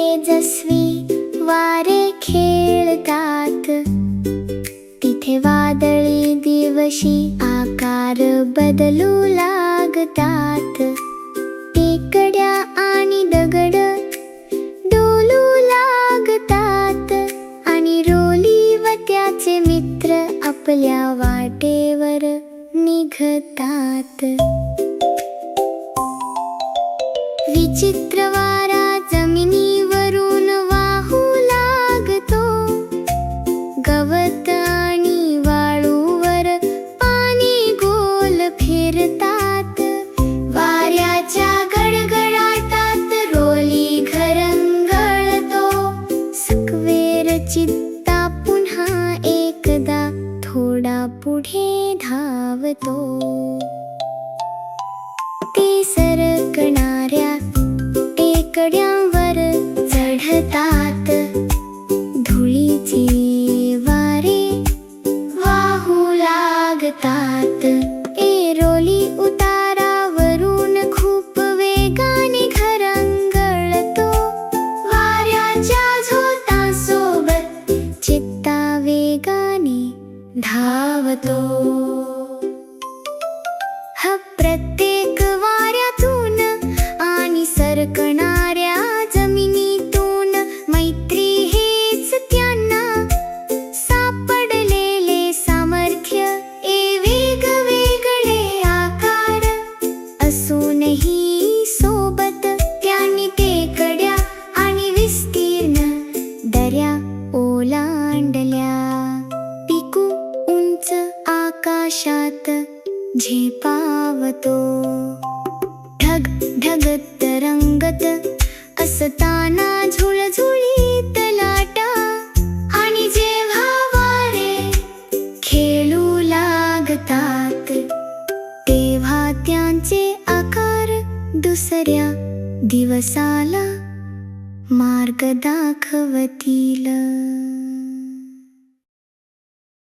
तेजस्वी वारे खेळतात, तिथे वादळी दिवशी आकार बदलू लागतात. टेकड्या आणि दगड डोलू लागतात आणि रोली व त्याचे मित्र आपल्या वाटेवर निघतात. विचित्र वारा जमिनीवरून वाहू लागतो, गवत आणि वाळूवर पाणी गोल फिरतात. वाऱ्याच्या गडगडाटात रोली घरंगळतो, स्क्वेअर चित्ता पुन्हा एकदा थोडा पुढे धावतो. ते सरकणाऱ्या टेकड्यांवर चढतात, धुळीचे वारे वाहू लागतात. रोली उतारावरून खूप वेगाने घरंगळतो, वाऱ्याच्या झोतासोबत चित्ता वेगाने धावतो. प्रत्येक वाऱ्यातून आणि सरकणाऱ्या जमिनीतून मैत्री हेच त्यांना सापडलेले सामर्थ्य. वेगवेगळे आकार असूनही सोबत त्यांनी टेकड्या आणि विस्तीर्ण दऱ्या ओलांडल्या. पिकू उंच आकाशात झेपावतो, ढग ढग तरंगत असताना झुळझुळीत लाटा. आणि जेव्हा वारे खेळू लागतात, तेव्हा त्यांचे आकार दुसऱ्या दिवसाला मार्ग दाखवतील.